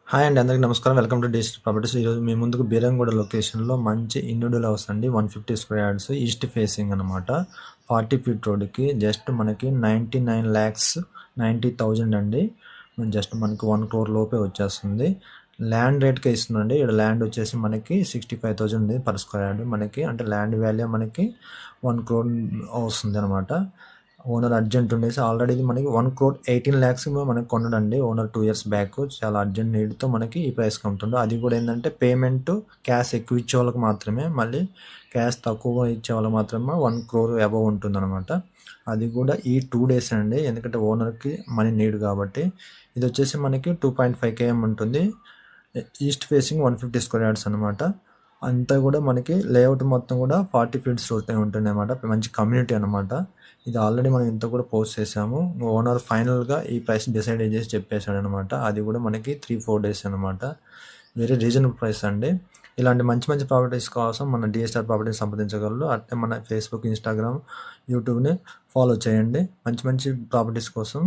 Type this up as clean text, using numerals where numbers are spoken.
Hi అండి. అందరికి నమస్కారం. Welcome to digital properties. ఈరోజు మీ ముందుకు బీరంగూడ లొకేషన్‌లో మంచి ఇండివిడ్యువల్ హౌస్ అండి. 150 స్క్వేర్ యార్డ్స్ ఈస్ట్ ఫేసింగ్ అనమాట. 40 ఫీట్ రోడ్‌కి జస్ట్ మనకి 99,90,000 అండి. జస్ట్ మనకి 1 క్రోర్ లోపే వచ్చేస్తుంది. ల్యాండ్ రేట్‌కే ఇస్తుందండి. ఇక్కడ ల్యాండ్ వచ్చేసి మనకి 65,000 ఉంది పర్ స్క్వేర్ యార్డ్ మనకి. అంటే ల్యాండ్ వాల్యూ మనకి 1 క్రోర్ వస్తుందనమాట. ఓనర్ అర్జెంట్ ఉండేసి ఆల్రెడీ ఇది మనకి 1,18,00,000 మనకి కొన్నాడండి ఓనర్ 2 ఇయర్స్ బ్యాక్. చాలా అర్జెంట్ నీడ్‌తో మనకి ఈ ప్రైస్‌కి అమ్ముతుండు. అది కూడా ఏందంటే పేమెంట్ క్యాష్ ఎక్కువ ఇచ్చే వాళ్ళకి మాత్రమే, మళ్ళీ క్యాష్ తక్కువ ఇచ్చే వాళ్ళకి మాత్రమే 1 క్రోర్ అబోవ్ ఉంటుందన్నమాట. అది కూడా ఈ 2 డేస్ అండి. ఎందుకంటే ఓనర్‌కి మనీ నీడ్ కాబట్టి. ఇది వచ్చేసి మనకి 2.5 km ఉంటుంది. ఈస్ట్ ఫేసింగ్ 150 స్క్వేర్ యార్డ్స్ అనమాట. అంతా కూడా మనకి లేఅవుట్ మొత్తం కూడా 40 ఫీట్స్ రోడ్ ఉంటుందన్నమాట. మంచి కమ్యూనిటీ అనమాట. ఇది ఆల్రెడీ మనం ఇంత కూడా పోస్ట్ చేసాము. ఓనర్ ఫైనల్‌గా ఈ ప్రైస్ డిసైడ్ చేసి చెప్పేసాడనమాట. అది కూడా మనకి 3-4 డేస్ అనమాట. వెరీ రీజనబుల్ ప్రైస్ అండి. ఇలాంటి మంచి మంచి ప్రాపర్టీస్ కోసం మన డిఎస్ఆర్ ప్రాపర్టీస్ సంప్రదించగలరు. అట్లే మన ఫేస్‌బుక్, ఇన్‌స్టాగ్రామ్, యూట్యూబ్‌ని ఫాలో చేయండి. మంచి మంచి ప్రాపర్టీస్ కోసం